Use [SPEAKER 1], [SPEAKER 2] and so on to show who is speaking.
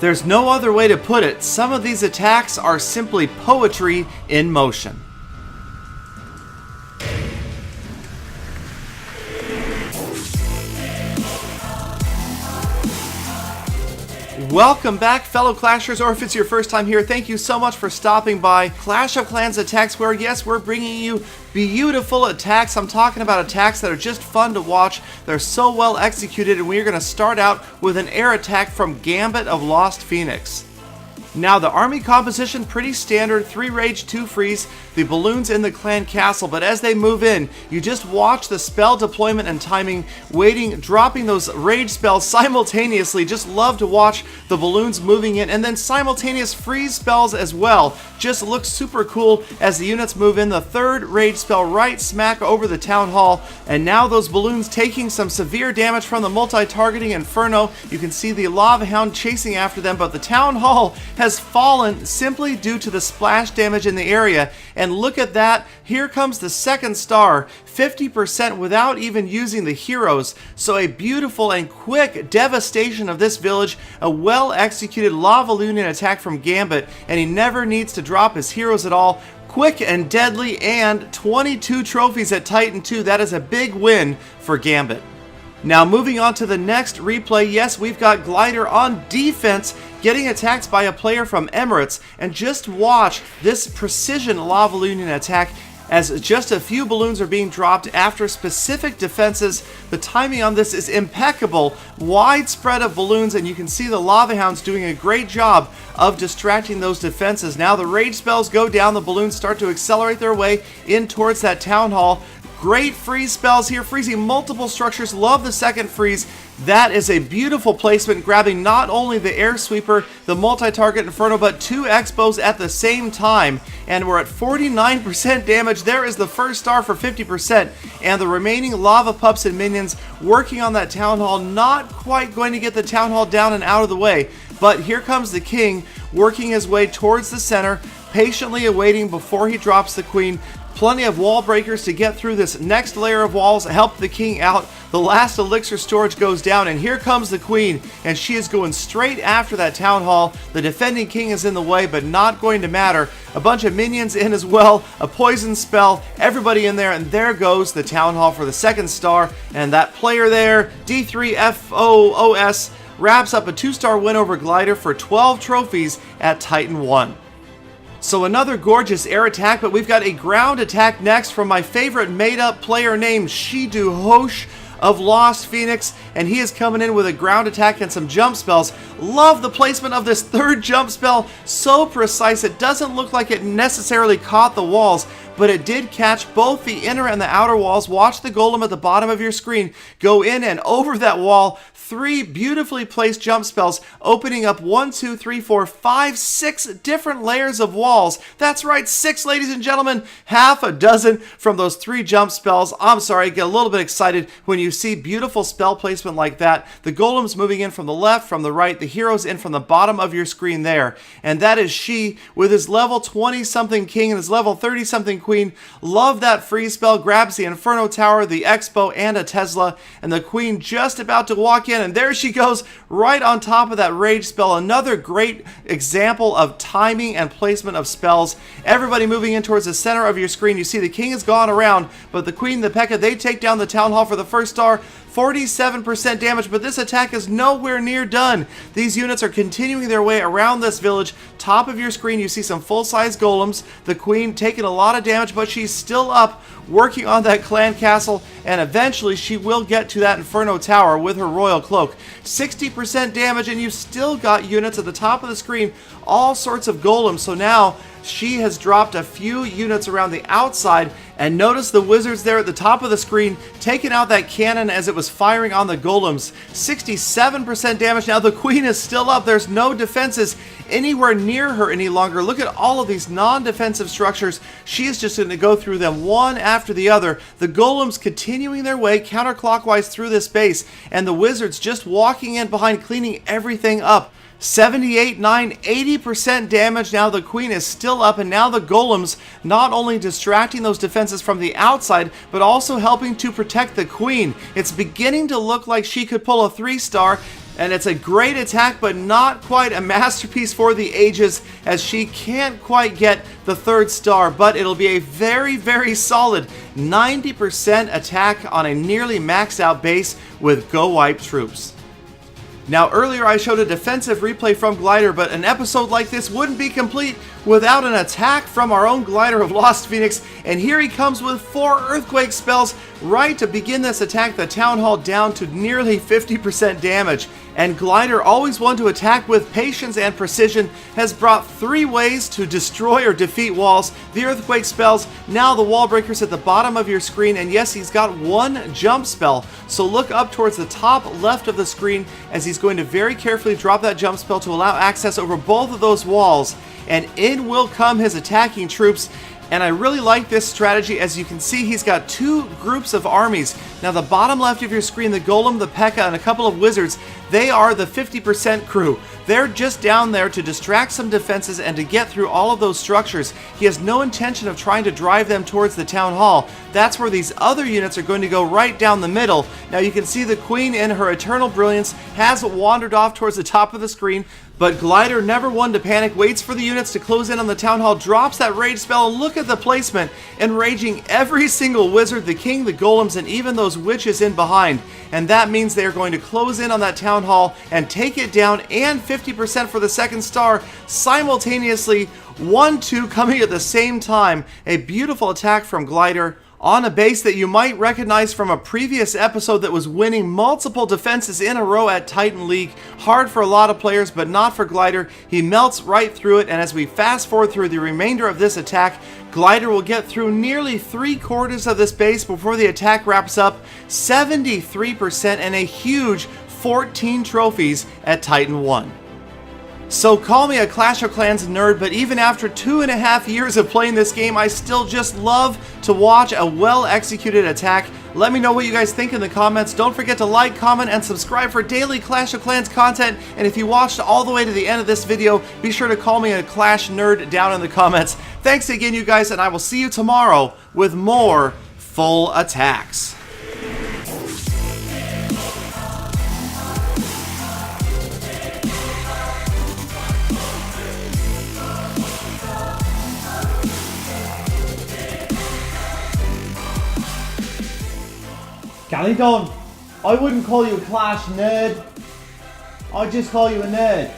[SPEAKER 1] There's no other way to put it. Some of these attacks are simply poetry in motion. Welcome back, fellow Clashers, or if it's your first time here, thank you so much for stopping by. Clash of Clans attacks where, yes, we're bringing you beautiful attacks. I'm talking about attacks that are just fun to watch. They're so well executed, and we're going to start out with an air attack from Gambit of Lost Phoenix. Now, the army composition, pretty standard, 3 rage, 2 freeze, the balloons in the clan castle, but as they move in, you just watch the spell deployment and timing, waiting, dropping those rage spells simultaneously. Just love to watch the balloons moving in, and then simultaneous freeze spells as well. Just looks super cool as the units move in. The 3rd rage spell right smack over the town hall, and now those balloons taking some severe damage from the multi-targeting inferno. You can see the lava hound chasing after them, but the town hall has fallen simply due to the splash damage in the area. And look at that, here comes the 2nd star, 50% without even using the heroes. So a beautiful and quick devastation of this village, a well executed lava loon attack from Gambit, and he never needs to drop his heroes at all. Quick and deadly, and 22 trophies at Titan 2. That is a big win for Gambit. Now moving on to the next replay, yes, we've got Glider on defense, getting attacked by a player from Emirates, and just watch this precision lava loon attack as just a few balloons are being dropped after specific defenses. The timing on this is impeccable, wide spread of balloons, and you can see the lava hounds doing a great job of distracting those defenses. Now the rage spells go down, the balloons start to accelerate their way in towards that town hall. Great freeze spells here, freezing multiple structures. Love the 2nd freeze. That is a beautiful placement, grabbing not only the air sweeper, the multi-target inferno, but 2 expos at the same time. And we're at 49% damage. There is the 1st star for 50%. And the remaining lava pups and minions working on that town hall. Not quite going to get the town hall down and out of the way. But here comes the king, working his way towards the center, patiently awaiting before he drops the queen. Plenty of wall breakers to get through this next layer of walls, help the king out. The last elixir storage goes down, and here comes the queen, and she is going straight after that town hall. The defending king is in the way, but not going to matter. A bunch of minions in as well, a poison spell, everybody in there, and there goes the town hall for the 2nd star. And that player there, D3FOOS, wraps up a 2-star win over Glider for 12 trophies at Titan 1. So another gorgeous air attack, but we've got a ground attack next from my favorite made-up player named Shidu Hosh of Lost Phoenix, and he is coming in with a ground attack and some jump spells. Love the placement of this 3rd jump spell, so precise. It doesn't look like it necessarily caught the walls, but it did catch both the inner and the outer walls. Watch the golem at the bottom of your screen go in and over that wall. 3 beautifully placed jump spells, opening up 1, 2, 3, 4, 5, 6 different layers of walls. That's right, 6, ladies and gentlemen, half a dozen from those 3 jump spells. I'm sorry, I get a little bit excited when you see beautiful spell placement like that. The golems moving in from the left, from the right, the heroes in from the bottom of your screen there. And that is she with his level 20-something king and his level 30-something queen. Love that freeze spell, grabs the Inferno Tower, the Expo, and a Tesla, and the queen just about to walk in, and there she goes right on top of that rage spell. Another great example of timing and placement of spells. Everybody moving in towards the center of your screen. You see the king has gone around, but the queen and the P.E.K.K.A, they take down the town hall for the 1st star. 47% damage, but this attack is nowhere near done. These units are continuing their way around this village. Top of your screen, you see some full-size golems. The queen taking a lot of damage, but she's still up, working on that clan castle, and eventually she will get to that Inferno Tower with her royal cloak. 60% damage, and you've still got units at the top of the screen, all sorts of golems. So now she has dropped a few units around the outside, and notice the wizards there at the top of the screen taking out that cannon as it was firing on the golems. 67% damage. Now the queen is still up. There's no defenses anywhere near her any longer. Look at all of these non-defensive structures. She is just going to go through them one after the other. The golems continuing their way counterclockwise through this base, and the wizards just walking in behind, cleaning everything up. 78, 9, 80% damage. Now the queen is still up, and now the golems not only distracting those defenses from the outside, but also helping to protect the queen. It's beginning to look like she could pull a 3-star. And it's a great attack, but not quite a masterpiece for the ages, as she can't quite get the 3rd star, but it'll be a very, very solid 90% attack on a nearly maxed out base with Go Wipe troops. Now, earlier I showed a defensive replay from Glider, but an episode like this wouldn't be complete without an attack from our own Glider of Lost Phoenix, and here he comes with 4 Earthquake spells right to begin this attack, the Town Hall down to nearly 50% damage. And Glider, always one to attack with patience and precision, has brought 3 ways to destroy or defeat walls. The Earthquake spells, now the wall breakers at the bottom of your screen, and yes, he's got 1 jump spell. So look up towards the top left of the screen as he's going to very carefully drop that jump spell to allow access over both of those walls. And in will come his attacking troops. And I really like this strategy. As you can see, he's got 2 groups of armies. Now the bottom left of your screen, the Golem, the P.E.K.K.A, and a couple of wizards, they are the 50% crew. They're just down there to distract some defenses and to get through all of those structures. He has no intention of trying to drive them towards the Town Hall. That's where these other units are going to go, right down the middle. Now you can see the Queen in her eternal brilliance has wandered off towards the top of the screen, but Glider, never one to panic, waits for the units to close in on the Town Hall, drops that rage spell, and look at the placement, enraging every single wizard, the king, the golems, and even those witches in behind. And that means they are going to close in on that Town Hall and take it down, and 50% for the 2nd star simultaneously. 1-2 coming at the same time. A beautiful attack from Glider on a base that you might recognize from a previous episode that was winning multiple defenses in a row at Titan League. Hard for a lot of players, but not for Glider. He melts right through it, and as we fast forward through the remainder of this attack, Glider will get through nearly 3/4 of this base before the attack wraps up. 73% and a huge 14 trophies at Titan 1. So call me a Clash of Clans nerd, but even after 2.5 years of playing this game, I still just love to watch a well-executed attack. Let me know what you guys think in the comments. Don't forget to like, comment, and subscribe for daily Clash of Clans content. And if you watched all the way to the end of this video, be sure to call me a Clash nerd down in the comments. Thanks again, you guys, and I will see you tomorrow with more full attacks. Galadon, I wouldn't call you a Clash nerd. I'd just call you a nerd.